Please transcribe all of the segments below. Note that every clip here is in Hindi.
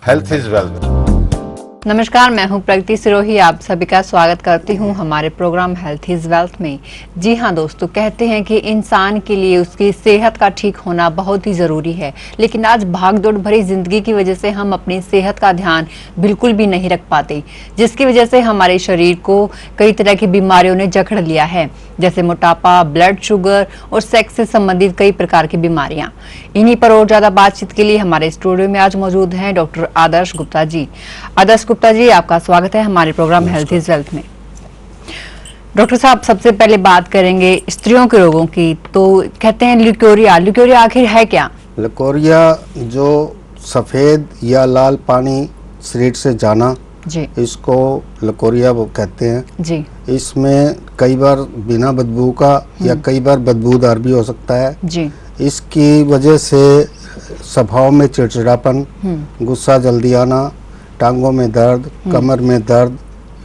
Health is wealth. नमस्कार, मैं हूं प्रगति सिरोही। आप सभी का स्वागत करती हूं हमारे प्रोग्राम हेल्थ इज वेल्थ में। जी हां दोस्तों, कहते हैं कि इंसान के लिए उसकी सेहत का ठीक होना बहुत ही जरूरी है, लेकिन आज भागदौड़ भरी जिंदगी की वजह से हम अपनी सेहत का ध्यान बिल्कुल भी नहीं रख पाते, जिसकी वजह से हमारे शरीर को कई तरह की बीमारियों ने जकड़ लिया है, जैसे मोटापा, ब्लड शुगर और सेक्स से संबंधित कई प्रकार की बीमारियां। इन्हीं पर और ज्यादा बातचीत के लिए हमारे स्टूडियो में आज मौजूद हैं डॉक्टर आदर्श गुप्ता जी। आदर्श गुप्ता जी, आपका स्वागत है हमारे प्रोग्राम हेल्थ इज वेल्थ में। डॉक्टर साहब, सबसे पहले बात करेंगे स्त्रियों के रोगों की। तो कहते हैं ल्यूकोरिया आखिर है क्या? ल्यूकोरिया जो सफेद या लाल पानी शरीर से जाना जी, इसको ल्यूकोरिया वो कहते हैं जी, इसमें कई बार बिना बदबू का या कई बार बदबूदार भी हो सकता है। जी, इसकी वजह से स्वभाव में चिड़चिड़ापन, गुस्सा जल्दी आना, टांगों में दर्द, कमर में दर्द,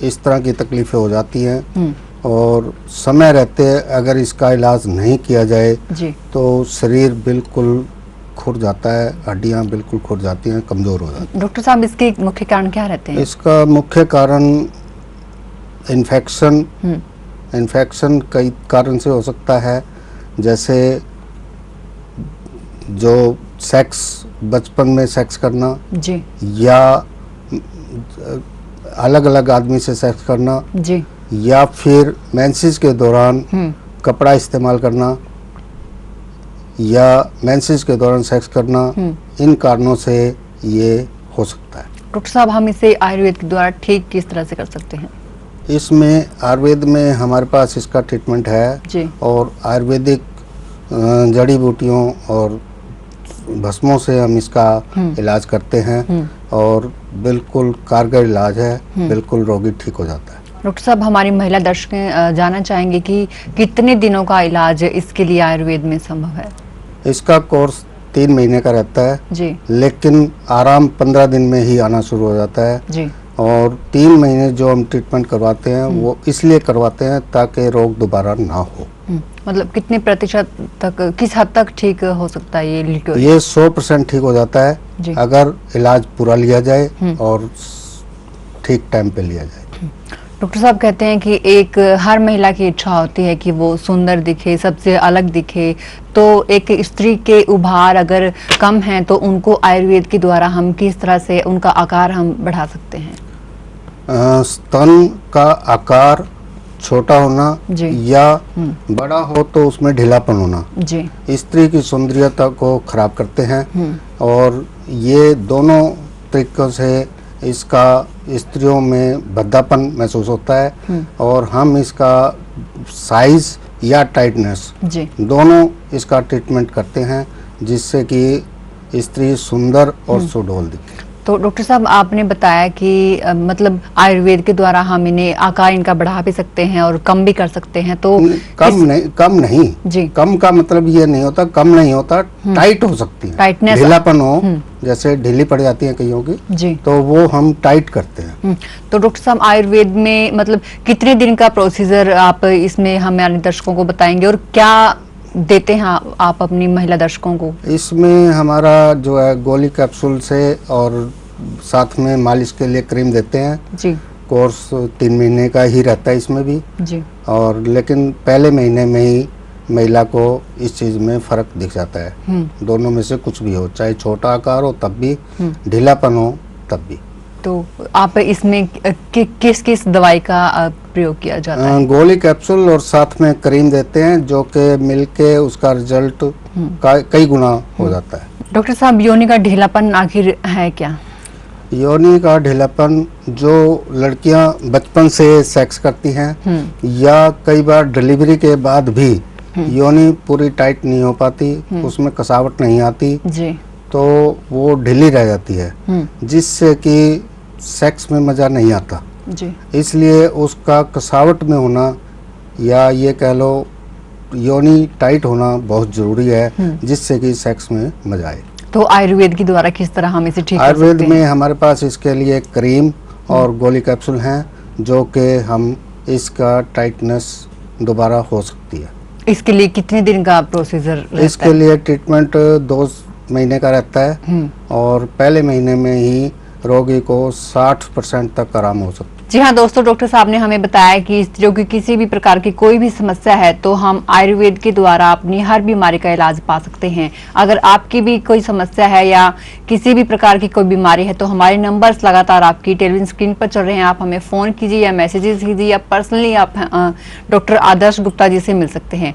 इस तरह की तकलीफें हो जाती हैं। और समय रहते अगर इसका इलाज नहीं किया जाए जी, तो शरीर बिल्कुल खुर जाता है, हड्डियां बिल्कुल खुर जाती हैं, कमज़ोर हो जाती हैं। डॉक्टर साहब, इसके मुख्य कारण क्या रहते हैं? इसका मुख्य कारण इन्फेक्शन कई कारण से हो सकता है, जैसे जो सेक्स, बचपन में सेक्स करना जी, या अलग अलग आदमी से सेक्स करना, जी, या फिर मेंसेस के दौरान कपड़ा इस्तेमाल करना या मेंसेस के दौरान सेक्स करना, इन कारणों से ये हो सकता है। डॉक्टर साहब, हम इसे आयुर्वेद के द्वारा ठीक किस तरह से कर सकते हैं? इसमें आयुर्वेद में हमारे पास इसका ट्रीटमेंट है जी, और आयुर्वेदिक जड़ी बूटियों और भस्मों से हम इसका इलाज करते हैं और बिल्कुल कारगर इलाज है, बिल्कुल रोगी ठीक हो जाता है। डॉक्टर साहब, हमारी महिला दर्शक जानना चाहेंगे कि कितने दिनों का इलाज इसके लिए आयुर्वेद में संभव है? इसका कोर्स 3 महीने का रहता है, जी, लेकिन आराम 15 दिन में ही आना शुरू हो जाता है। जी, और 3 महीने जो हम ट्रीटमेंट करवाते हैं वो इसलिए करवाते हैं ताकि रोग दोबारा ना हो। मतलब कितने प्रतिशत तक, किस हद तक ठीक हो सकता है ये ल्यूकोरिया? ये 100% ठीक हो जाता है जी, अगर इलाज पूरा लिया जाए और ठीक टाइम पे लिया जाए। डॉक्टर साहब, कहते हैं कि एक हर महिला की इच्छा होती है कि वो सुंदर दिखे, सबसे अलग दिखे। तो एक स्त्री के उभार अगर कम हैं तो उनको आयुर्वेद के द्वारा हम किस तरह से उनका आकार हम बढ़ा सकते हैं? स्तन का आकार छोटा होना जी, या बड़ा हो तो उसमें ढीलापन होना जी, स्त्री की सौंदर्यता को खराब करते हैं। और ये दोनों तरीकों से इसका स्त्रियों में भद्दापन महसूस होता है और हम इसका साइज या टाइटनेस जी, दोनों इसका ट्रीटमेंट करते हैं, जिससे कि स्त्री सुंदर और सुडौल दिखे। तो डॉक्टर साहब, आपने बताया कि मतलब आयुर्वेद के द्वारा हम इन्हें आकार इनका बढ़ा भी सकते हैं और कम भी कर सकते हैं। तो कम नहीं जी, कम का मतलब ये नहीं होता, कम नहीं होता, टाइट हो सकती है, टाइटनेस, ढीलापन हो, जैसे ढीली पड़ जाती है कईयों की, जी, तो वो हम टाइट करते हैं। तो डॉक्टर साहब, आयुर्वेद में मतलब कितने दिन का प्रोसीजर आप इसमें हमारे दर्शकों को बताएंगे और क्या देते हैं आप अपनी महिला दर्शकों को? इसमें हमारा जो है गोली कैप्सूल से और साथ में मालिश के लिए क्रीम देते हैं। जी, कोर्स 3 महीने का ही रहता है इसमें भी। जी, और लेकिन पहले महीने में ही महिला को इस चीज़ में फ़र्क दिख जाता है। दोनों में से कुछ भी हो, चाहे छोटा आकार हो तब भी, ढीलापन हो तब भी। तो आप इसमें किस किस दवाई का प्रयोग किया जाता है? गोली कैप्सूल और साथ में क्रीम देते हैं, जो कि मिलके उसका रिजल्ट कई गुना हो जाता है। डॉक्टर साहब, योनि का ढीलापन आखिर है क्या? योनि का ढीलापन जो लड़कियां बचपन से सेक्स करती हैं या कई बार डिलीवरी के बाद भी योनि पूरी टाइट नहीं हो पाती, उसमें कसावट नहीं आती, जी, तो वो ढीली रह जाती है, जिससे कि सेक्स में मज़ा नहीं आता। जी, इसलिए उसका कसावट में होना या ये कह लो योनि टाइट होना बहुत ज़रूरी है, जिससे कि सेक्स में मज़ा आए। तो आयुर्वेद के द्वारा किस तरह हम इसे ठीक कर आयुर्वेद सकते में हैं? हमारे पास इसके लिए क्रीम और गोली कैप्सूल हैं, जो कि हम इसका टाइटनेस दोबारा हो सकती है। इसके लिए कितने दिन का प्रोसीजर रहता है? इसके लिए ट्रीटमेंट 2 महीने का रहता है और पहले महीने में ही रोगी को 60% तक आराम हो सकता है। जी हाँ दोस्तों, डॉक्टर साहब ने हमें बताया कि स्त्रियों की किसी भी प्रकार की कोई भी समस्या है तो हम आयुर्वेद के द्वारा अपनी हर बीमारी का इलाज पा सकते हैं। अगर आपकी भी कोई समस्या है या किसी भी प्रकार की कोई बीमारी है तो हमारे नंबर्स लगातार आपकी टेलीविजन स्क्रीन पर चल रहे हैं। आप हमें फोन कीजिए या मैसेजेस कीजिए या पर्सनली आप डॉक्टर आदर्श गुप्ता जी से मिल सकते हैं।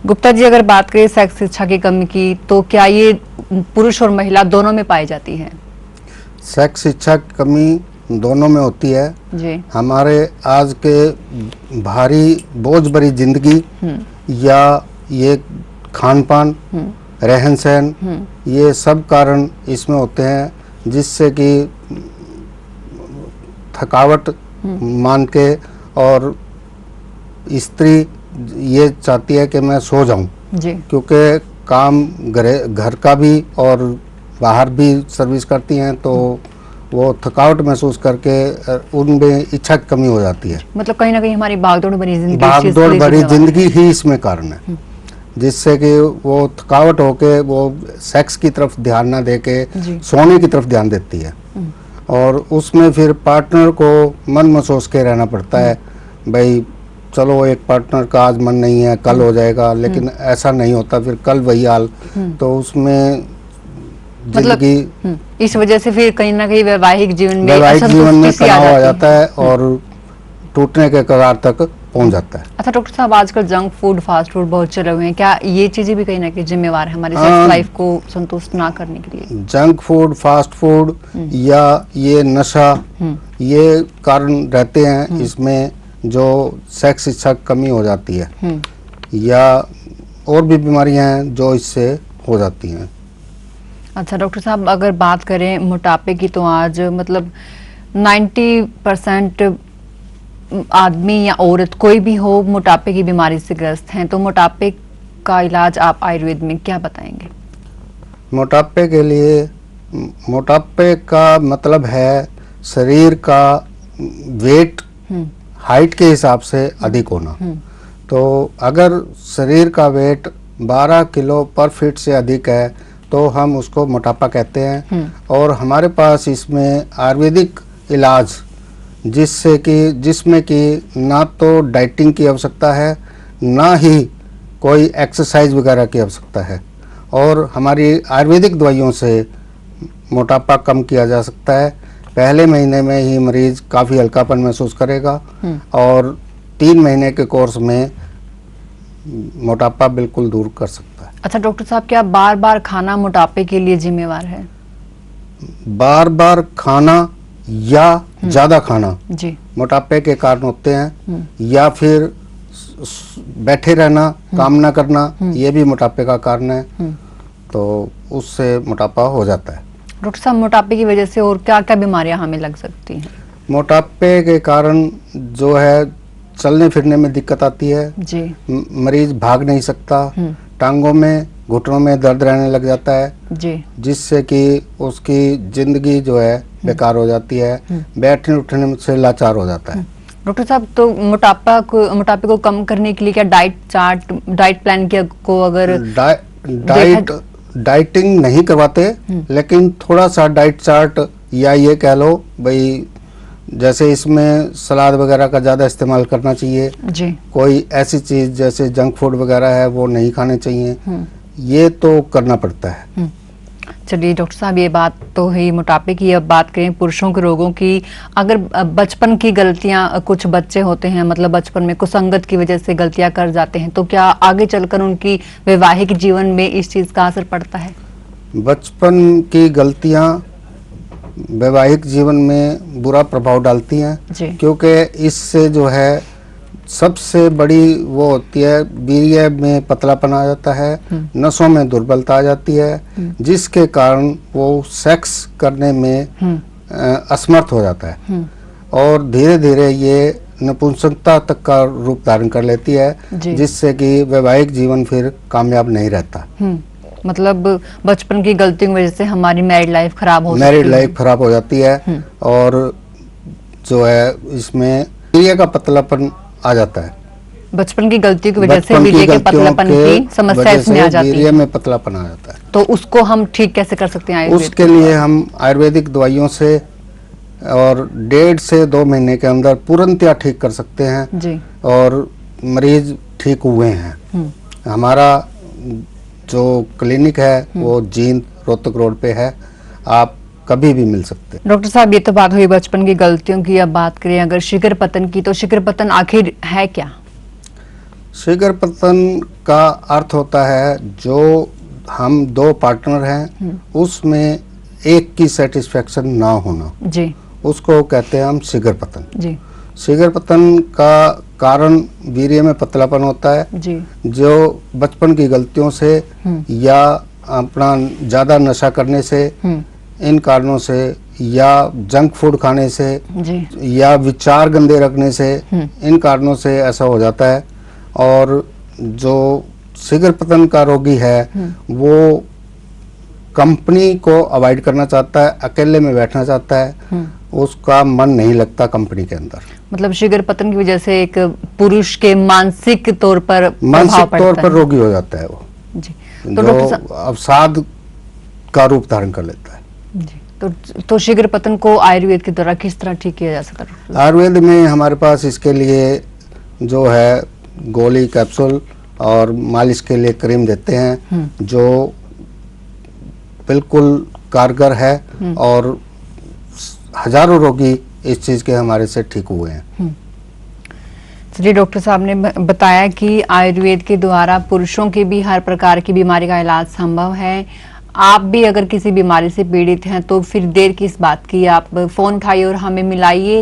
गुप्ता जी, अगर बात करें सेक्स शिक्षा की कमी की तो क्या ये पुरुष और महिला दोनों में पाई जाती है? सेक्स शिक्षा की कमी दोनों में होती है जी। हमारे आज के भारी बोझ भरी जिंदगी या ये खान पान, रहन सहन, ये सब कारण इसमें होते हैं जिससे कि थकावट मान के और स्त्री ये चाहती है कि मैं सो जाऊं जी। क्योंकि काम घर का भी और बाहर भी सर्विस करती हैं तो वो थकावट महसूस करके उनमें इच्छा की कमी हो जाती है। मतलब कहीं ना कहीं हमारी भागदौड़ भरी जिंदगी भागदौड़ भरी जिंदगी ही इसमें कारण है जिससे कि वो थकावट होके वो सेक्स की तरफ ध्यान ना देके सोने की तरफ ध्यान देती है और उसमें फिर पार्टनर को मन महसूस के रहना पड़ता है। भाई चलो एक पार्टनर का आज मन नहीं है, कल हो जाएगा, लेकिन ऐसा नहीं होता। फिर कल वही हाल, तो उसमें जिंदगी इस वजह से फिर कहीं ना कहीं वैवाहिक जीवन में तनाव आ जाता है और टूटने के कगार तक पहुंच जाता है। अच्छा डॉक्टर साहब, आजकल जंक फूड, फास्ट फूड बहुत चले हुए हैं, क्या ये चीजें भी कहीं ना कहीं जिम्मेवार है हमारी सेक्स लाइफ को संतुष्ट ना करने के लिए? जंक फूड, फास्ट फूड या ये नशा, ये कारण रहते हैं इसमें जो सेक्स इच्छा कमी हो जाती है या और भी बीमारियां हैं जो इससे हो जाती हैं। अच्छा डॉक्टर साहब, अगर बात करें मोटापे की तो आज मतलब 90% आदमी या औरत कोई भी हो मोटापे की बीमारी से ग्रस्त हैं, तो मोटापे का इलाज आप आयुर्वेद में क्या बताएंगे? मोटापे के लिए, मोटापे का मतलब है शरीर का वेट हाइट के हिसाब से अधिक होना। तो अगर शरीर का वेट 12 किलो पर फीट से अधिक है तो हम उसको मोटापा कहते हैं। और हमारे पास इसमें आयुर्वेदिक इलाज जिसमें कि ना तो डाइटिंग की आवश्यकता है ना ही कोई एक्सरसाइज वगैरह की आवश्यकता है और हमारी आयुर्वेदिक दवाइयों से मोटापा कम किया जा सकता है। पहले महीने में ही मरीज काफ़ी हल्कापन महसूस करेगा और 3 महीने के कोर्स में मोटापा बिल्कुल दूर कर सकता है। अच्छा डॉक्टर साहब, क्या बार बार खाना मोटापे के लिए जिम्मेवार है? बार बार खाना या ज्यादा खाना जी मोटापे के कारण होते हैं या फिर बैठे रहना, काम ना करना, ये भी मोटापे का कारण है। तो उससे मोटापा हो जाता है। डॉक्टर साहब, मोटापे की वजह से और क्या क्या बीमारियां हमें लग सकती हैं? मोटापे के कारण जो है चलने फिरने में दिक्कत आती है जी। मरीज भाग नहीं सकता, टांगों में, घुटनों में दर्द रहने लग जाता है जी, जिससे कि उसकी जिंदगी जो है बेकार हो जाती है, बैठने उठने से लाचार हो जाता है। डॉक्टर साहब, तो मोटापे को कम करने के लिए क्या डाइट प्लान को अगर डाइटिंग नहीं करवाते, लेकिन थोड़ा सा डाइट चार्ट या ये कह लो भाई जैसे इसमें सलाद वगैरह का ज़्यादा इस्तेमाल करना चाहिए जी। कोई ऐसी चीज़ जैसे जंक फूड वगैरह है वो नहीं खाने चाहिए, ये तो करना पड़ता है। चलिए डॉक्टर साहब, ये बात तो है मोटापे की। अब बात करें पुरुषों के रोगों की। अगर बचपन की गलतियां, कुछ बच्चे होते हैं मतलब बचपन में कुसंगत की वजह से गलतियां कर जाते हैं, तो क्या आगे चलकर उनकी वैवाहिक जीवन में इस चीज का असर पड़ता है? बचपन की गलतियां वैवाहिक जीवन में बुरा प्रभाव डालती हैं क्योंकि इससे जो है सबसे बड़ी वो होती है वीर्य में पतलापन आ जाता है, नसों में दुर्बलता आ जाती है, जिसके कारण वो सेक्स करने में असमर्थ हो जाता है और धीरे धीरे ये नपुंसकता तक का रूप धारण कर लेती है, जिससे कि वैवाहिक जीवन फिर कामयाब नहीं रहता। मतलब बचपन की गलतियों की वजह से हमारी मैरिड लाइफ खराब हो जाती है और जो है इसमें वीर्य का पतलापन आ जाता है। बचपन की गलती की वजह से वीर्य के पतलापन की समस्या इसमें आ जाती है, वीर्य में पतलापन आ जाता है। तो उसको हम ठीक कैसे कर सकते हैं? उसके लिए हम आयुर्वेदिक दवाइयों से और 1.5 से 2 महीने के अंदर तुरंत ठीक कर सकते हैं जी। और मरीज ठीक हुए हैं। हमारा जो क्लिनिक है वो जींद रोहतक रोड पे है, आप कभी भी मिल सकते हैं। डॉक्टर साहब, ये तो बात हुई बचपन की गलतियों की। अब बात करें अगर शीघ्र पतन की, तो शीघ्र पतन आखिर है क्या? शीघ्र पतन का अर्थ होता है जो हम 2 पार्टनर हैं उसमें एक की सेटिस्फेक्शन ना होना, जी उसको कहते हैं हम शीघ्र पतन। जी शीघ्र पतन का कारण वीर्य में पतलापन होता है, जी। जो बचपन की गलतियों से या अपना ज़्यादा नशा करने से, इन कारणों से, या जंक फूड खाने से जी या विचार गंदे रखने से, इन कारणों से ऐसा हो जाता है। और जो शीघ्र पतन का रोगी है वो कंपनी को अवॉइड करना चाहता है, अकेले में बैठना चाहता है, उसका मन नहीं लगता कंपनी के अंदर। मतलब शीघ्र पतन की वजह से एक पुरुष के मानसिक तौर पर मानसिक तौर पर रोगी हो जाता है वो, जी। तो जो डॉक्टर अवसाद का रूप धारण कर लेता है। जी। तो शीघ्र पतन को आयुर्वेद के द्वारा किस तरह ठीक किया जा सकता है? आयुर्वेद में हमारे पास इसके लिए जो है गोली, कैप्सूल और मालिश के लिए क्रीम देते हैं जो बिल्कुल कारगर है और हजारों रोगी इस चीज के हमारे से ठीक हुए हैं। चलिए, डॉक्टर साहब ने बताया कि आयुर्वेद के द्वारा पुरुषों की भी हर प्रकार की बीमारी का इलाज संभव है। आप भी अगर किसी बीमारी से पीड़ित हैं तो फिर देर किस बात की, आप फोन उठाइए और हमें मिलाइए।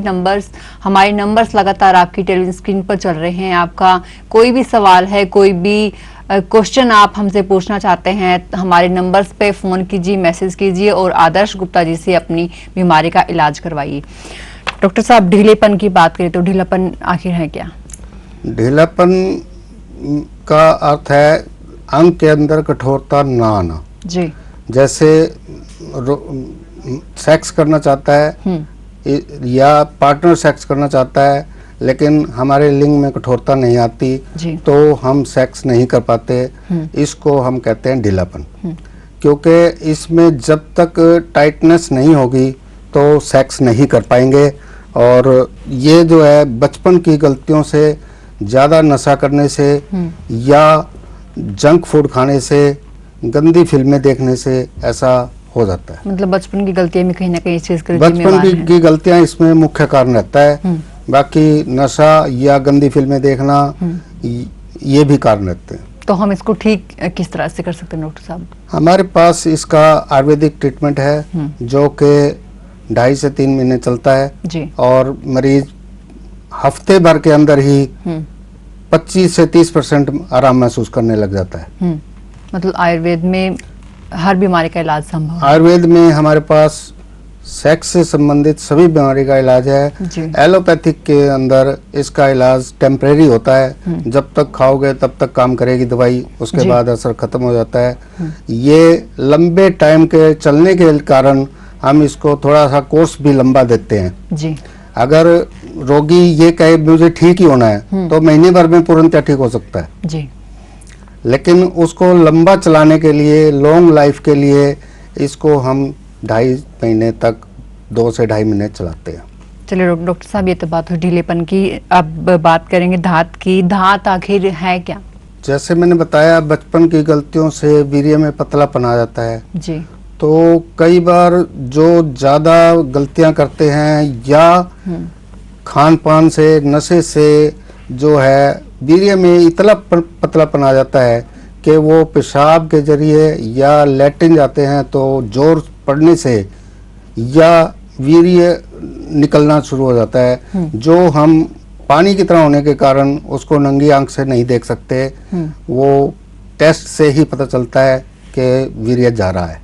हमारे नंबर्स लगातार आपकी टेलीविजन स्क्रीन पर चल रहे हैं। आपका कोई भी सवाल है, कोई भी क्वेश्चन आप हमसे पूछना चाहते हैं, हमारे नंबर्स पे फोन कीजिए, मैसेज कीजिए और आदर्श गुप्ता जी से अपनी बीमारी का इलाज करवाइए। डॉक्टर साहब, ढीलेपन की बात करें तो ढीलापन आखिर है क्या? ढीलापन का अर्थ है अंग के अंदर कठोरता ना आना। जी। जैसे सेक्स करना चाहता है या पार्टनर सेक्स करना चाहता है लेकिन हमारे लिंग में कठोरता नहीं आती तो हम सेक्स नहीं कर पाते, इसको हम कहते हैं ढीलापन। क्योंकि इसमें जब तक टाइटनेस नहीं होगी तो सेक्स नहीं कर पाएंगे। और ये जो है बचपन की गलतियों से, ज़्यादा नशा करने से या जंक फूड खाने से, गंदी फिल्में देखने से ऐसा हो जाता है। मतलब बचपन की गलतियां में कहीं ना कहीं इस चीज का बचपन की गलतियां इसमें मुख्य कारण रहता है। बाकी नशा या गंदी फिल्में देखना ये भी कारण रहते हैं। तो हम इसको ठीक किस तरह से कर सकते हैं डॉक्टर साहब? हमारे पास इसका आयुर्वेदिक ट्रीटमेंट है जो कि 2.5 से 3 महीने चलता है जी। और मरीज हफ्ते भर के अंदर ही 25 से 30% आराम महसूस करने लग जाता है। मतलब आयुर्वेद में हर बीमारी का इलाज संभव है? आयुर्वेद में हमारे पास सेक्स से संबंधित सभी बीमारी का इलाज है। एलोपैथिक के अंदर इसका इलाज टेम्परेरी होता है, जब तक खाओगे तब तक काम करेगी दवाई, उसके बाद असर खत्म हो जाता है। ये लंबे टाइम के चलने के कारण हम इसको थोड़ा सा कोर्स भी लंबा देते हैं जी। अगर रोगी ये कहे मुझे ठीक ही होना है तो महीने भर में तुरंत ठीक हो सकता है जी। लेकिन उसको लंबा चलाने के लिए, लॉन्ग लाइफ के लिए इसको हम 2.5 महीने तक 2 से 2.5 महीने चलाते हैं। चलिए डॉक्टर साहब, ये तो बात हुई ढीलेपन की। अब बात करेंगे दांत की। दांत आखिर है क्या? जैसे मैंने बताया बचपन की गलतियों से वीर्य में पतलापन आ जाता है जी। तो कई बार जो ज़्यादा गलतियां करते हैं या खान पान से, नशे से जो है वीर्य में इतना पतलापन आ जाता है कि वो पेशाब के जरिए या लैट्रिन जाते हैं तो जोर पड़ने से या वीर्य निकलना शुरू हो जाता है जो हम पानी की तरह होने के कारण उसको नंगी आंख से नहीं देख सकते। वो टेस्ट से ही पता चलता है कि वीर्य जा रहा है।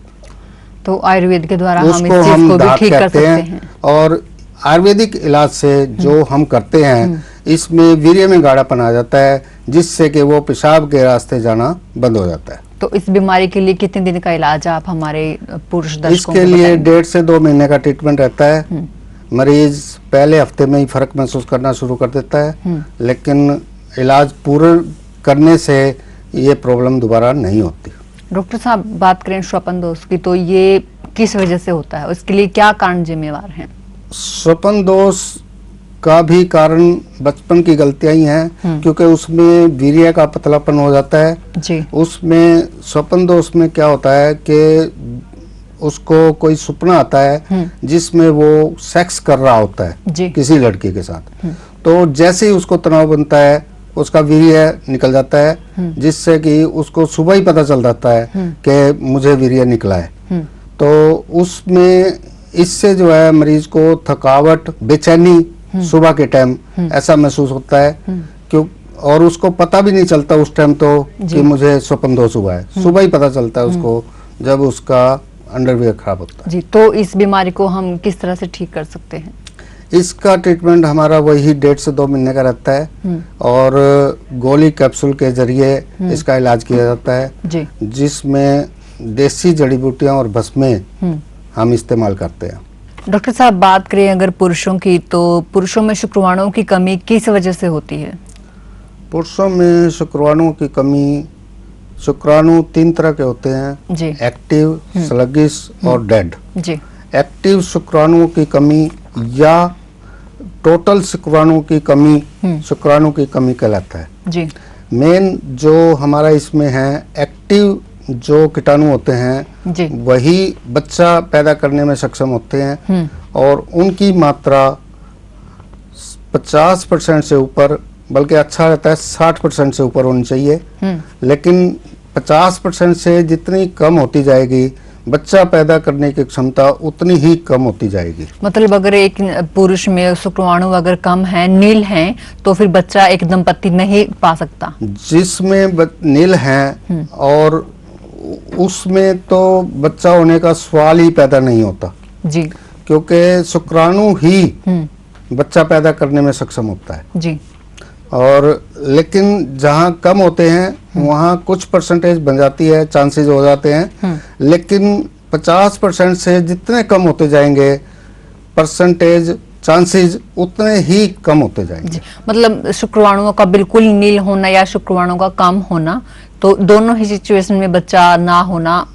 तो आयुर्वेद के द्वारा हम इस चीज को भी ठीक कर सकते हैं। और आयुर्वेदिक इलाज से जो हम करते हैं इसमें वीर्य में गाढ़ापन आ जाता है जिससे कि वो पेशाब के रास्ते जाना बंद हो जाता है। तो इस बीमारी के लिए कितने दिन का इलाज आप हमारे पुरुष दर्शकों इसके लिए 1.5 से 2 महीने का ट्रीटमेंट रहता है। मरीज पहले हफ्ते में ही फर्क महसूस करना शुरू कर देता है लेकिन इलाज पूर्ण करने से ये प्रॉब्लम दोबारा नहीं होती। डॉक्टर साहब, बात करें श्वपन दोष की तो ये किस वजह से होता है? उसके लिए क्या कारण जिम्मेवार हैं? स्वपन दोष का भी कारण बचपन की गलतियां ही हैं, क्योंकि उसमें वीर्य का पतलापन हो जाता है जी। उसमें स्वपन दोष में क्या होता है कि उसको कोई सपना आता है जिसमें वो सेक्स कर रहा होता है जी। किसी लड़की के साथ, तो जैसे ही उसको तनाव बनता है उसका वीर्य निकल जाता है, जिससे कि उसको सुबह ही पता चल जाता है कि मुझे वीर्य निकला है। तो उसमें इससे जो है मरीज को थकावट, बेचैनी सुबह के टाइम ऐसा महसूस होता है, क्यों, और उसको पता भी नहीं चलता उस टाइम तो कि मुझे स्वपन दोष हुआ है। सुबह ही पता चलता है उसको जब उसका अंडरवियर खराब होता है। जी, तो इस बीमारी को हम किस तरह से ठीक कर सकते हैं? इसका ट्रीटमेंट हमारा वही 1.5 से 2 महीने का रहता है और गोली कैप्सूल के जरिए इसका इलाज किया जाता है जी। जिसमें देसी जड़ी बूटियां और भस्में हम इस्तेमाल करते हैं। डॉक्टर साहब, बात करें अगर पुरुषों की, तो पुरुषों में शुक्रवाणुओं की कमी किस वजह से होती है? पुरुषों में शुक्राणुओं की कमी, शुक्राणु 3 तरह के होते हैं जी। एक्टिव, स्लगिश और डेड। जी। एक्टिव शुक्राणुओं की कमी या टोटल शुक्राणु की कमी, शुक्राणु की कमी कहलाता है। जी। मेन जो हमारा इसमें है एक्टिव जो कीटाणु होते हैं जी। वही बच्चा पैदा करने में सक्षम होते हैं और उनकी मात्रा 50% से ऊपर, बल्कि अच्छा रहता है 60% से ऊपर होनी चाहिए, लेकिन 50% से जितनी कम होती जाएगी बच्चा पैदा करने की क्षमता उतनी ही कम होती जाएगी। मतलब अगर एक पुरुष में शुक्राणु अगर कम है, नील हैं, तो फिर बच्चा एक दंपति नहीं पा सकता। जिसमें नील हैं और उसमें तो बच्चा होने का सवाल ही पैदा नहीं होता जी। क्योंकि शुक्राणु ही बच्चा पैदा करने में सक्षम होता है जी। और लेकिन जहाँ कम होते हैं वहाँ कुछ परसेंटेज बन जाती है, चांसेस हो जाते हैं, लेकिन 50% से जितने कम होते जाएंगे परसेंटेज, चांसेस उतने ही कम होते जाएंगे। मतलब शुक्राणुओं का बिल्कुल नील होना या शुक्राणुओं का कम होना, तो दोनों ही सिचुएशन में बच्चा ना होना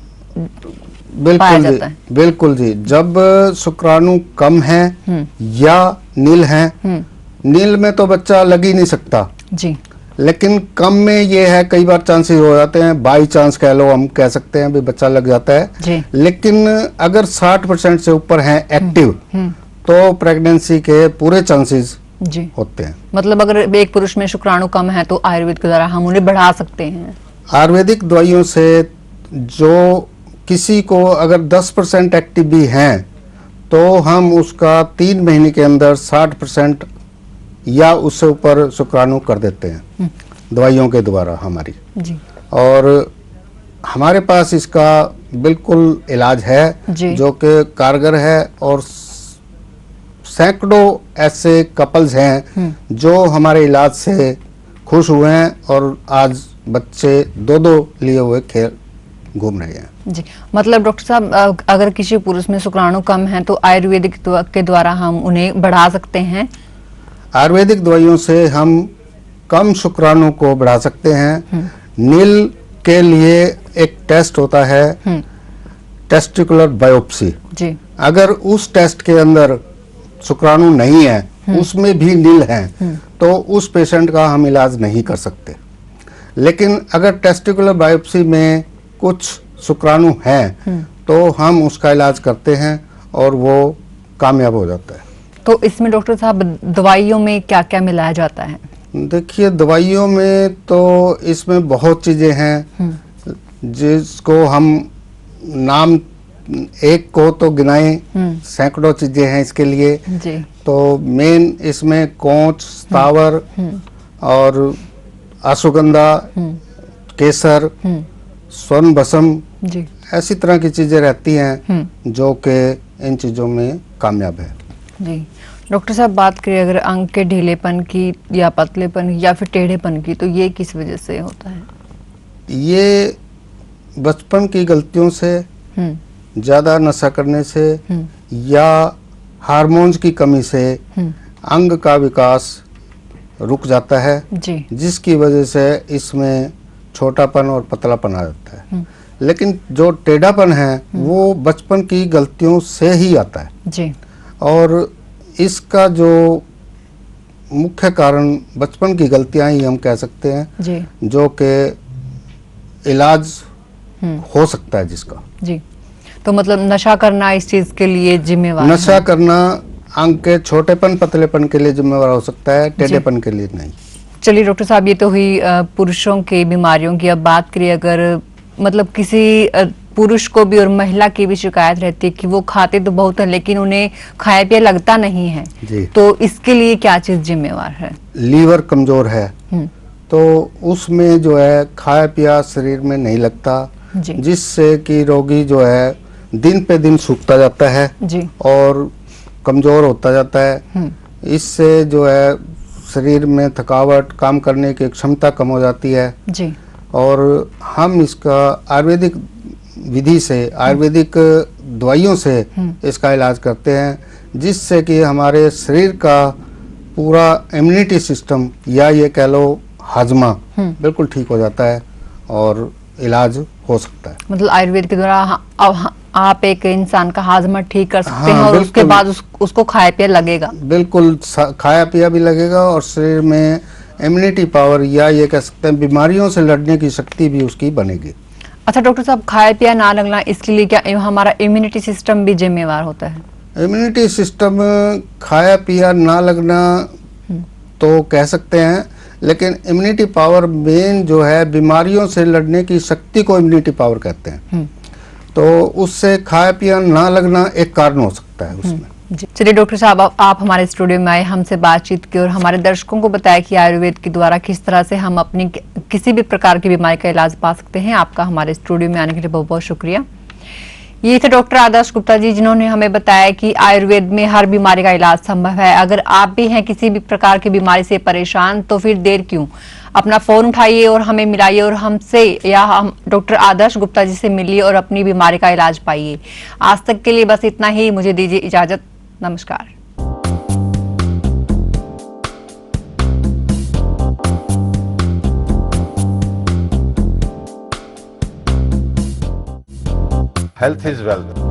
पाया जाता है। बिल्कुल जी। जब शुक्राणु कम है या नील है, नील में तो बच्चा लग ही नहीं सकता जी, लेकिन कम में ये है कई बार चांसेस हो जाते हैं, बाई चांस कह लो, हम कह सकते हैं भी बच्चा लग जाता है जी। लेकिन अगर 60% से ऊपर है एक्टिव तो प्रेगनेंसी के पूरे चांसेस जी होते हैं। मतलब अगर एक पुरुष में शुक्राणु कम है तो आयुर्वेद के द्वारा हम उन्हें बढ़ा सकते हैं। आयुर्वेदिक दवाइयों से जो किसी को अगर 10% एक्टिव भी हैं तो हम उसका 3 महीने के अंदर 60% या उससे ऊपर शुक्राणु कर देते हैं दवाइयों के द्वारा हमारी जी। और हमारे पास इसका बिल्कुल इलाज है जो कि कारगर है और सैकड़ों ऐसे कपल्स हैं जो हमारे इलाज से खुश हुए हैं और आज बच्चे 2-2 लिए हुए खेल घूम रहे हैं। जी, मतलब डॉक्टर साहब, अगर किसी पुरुष में शुक्राणु कम है तो आयुर्वेदिक के द्वारा हम उन्हें बढ़ा सकते हैं। आयुर्वेदिक दवाइयों से हम कम शुक्राणु को बढ़ा सकते हैं। नील के लिए एक टेस्ट होता है टेस्टिकुलर बायोप्सी जी। अगर उस टेस्ट के अंदर शुक्राणु नहीं है, उसमें भी नील है, तो उस पेशेंट का हम इलाज नहीं कर सकते। लेकिन अगर टेस्टिकुलर बायोप्सी में कुछ शुक्राणु हैं तो हम उसका इलाज करते हैं और वो कामयाब हो जाता है। तो इसमें डॉक्टर साहब दवाइयों में क्या क्या मिलाया जाता है? देखिए, दवाइयों में तो इसमें बहुत चीजें हैं जिसको हम नाम एक को तो गिनाएं, सैकड़ों चीजें हैं इसके लिए जी। तो मेन इसमें कोंच, स्थावर और अश्वगंधा, केसर, स्वर्ण भस्म, जी। ऐसी तरह की चीजें रहती हैं जो कि इन चीजों में कामयाब है। जी। डॉक्टर साहब, बात करें अगर अंग के ढीलेपन की या पतलेपन या फिर टेढ़ेपन की, तो ये किस वजह से होता है? ये बचपन की गलतियों से, ज्यादा नशा करने से या हार्मोन्स की कमी से अंग का विकास रुक जाता है जी। जिसकी वजह से इसमें छोटापन और पतलापन आ जाता है। लेकिन जो टेढ़ापन है वो बचपन की गलतियों से ही आता है जी। और इसका जो मुख्य कारण बचपन की गलतियां ही हम कह सकते हैं, जी जो कि इलाज हो सकता है जिसका। जी। तो मतलब नशा करना इस चीज के लिए जिम्मेवार नशा है? करना अंग के छोटेपन पतलेपन के लिए जिम्मेवार हो सकता है, टेढ़ेपन के लिए नहीं। चलिए डॉक्टर साहब, ये तो हुई पुरुषों की बीमारियों की। अब बात करिए, अगर मतलब किसी पुरुष को भी और महिला की भी शिकायत रहती है कि वो खाते तो बहुत है लेकिन उन्हें खाया पिया लगता नहीं है, जी। तो इसके लिए क्या चीज जिम्मेवार है? लीवर कमजोर है तो उसमें जो है खाया पिया शरीर में नहीं लगता, जी जिससे कि रोगी जो है दिन पे दिन सूखता जाता है जी और कमजोर होता जाता है। इससे जो है शरीर में थकावट, काम करने की क्षमता कम हो जाती है। जी और हम इसका आयुर्वेदिक विधि से, आयुर्वेदिक दवाइयों से इसका इलाज करते हैं, जिससे कि हमारे शरीर का पूरा इम्यूनिटी सिस्टम या ये कह लो हाजमा बिल्कुल ठीक हो जाता है और इलाज हो सकता है। मतलब आयुर्वेद के द्वारा आप एक इंसान का हाजमा ठीक कर सकते हाँ, हैं और बिल्कुल। उसके बाद उसको खाया पिया लगेगा। बिल्कुल खाया पिया भी लगेगा और शरीर में इम्यूनिटी पावर या ये कह सकते हैं बीमारियों से लड़ने की शक्ति भी उसकी बनेगी। अच्छा डॉक्टर साहब, खाया पिया ना लगना, इसके लिए क्या हमारा इम्यूनिटी सिस्टम भी जिम्मेवार होता है? इम्यूनिटी सिस्टम खाया पिया ना लगना तो कह सकते हैं, लेकिन इम्यूनिटी पावर मेन जो है बीमारियों से लड़ने की शक्ति को इम्यूनिटी पावर कहते हैं। तो उससे खाया पिया ना लगना एक कारण हो सकता है उसमें। चलिए डॉक्टर साहब, आप हमारे स्टूडियो में आए, हमसे बातचीत की और हमारे दर्शकों को बताया कि आयुर्वेद के द्वारा किस तरह से हम अपनी किसी भी प्रकार की बीमारी का इलाज पा सकते हैं। आपका हमारे स्टूडियो में आने के लिए बहुत बहुत शुक्रिया। ये थे डॉक्टर आदर्श गुप्ता जी, जिन्होंने हमें बताया कि आयुर्वेद में हर बीमारी का इलाज संभव है। अगर आप भी हैं किसी भी प्रकार की बीमारी से परेशान, तो फिर देर क्यों, अपना फोन उठाइए और हमें मिलाइए और हमसे या हम डॉक्टर आदर्श गुप्ता जी से मिलिए और अपनी बीमारी का इलाज पाइए। आज तक के लिए बस इतना ही, मुझे दीजिए इजाजत। नमस्कार। Health is wealth.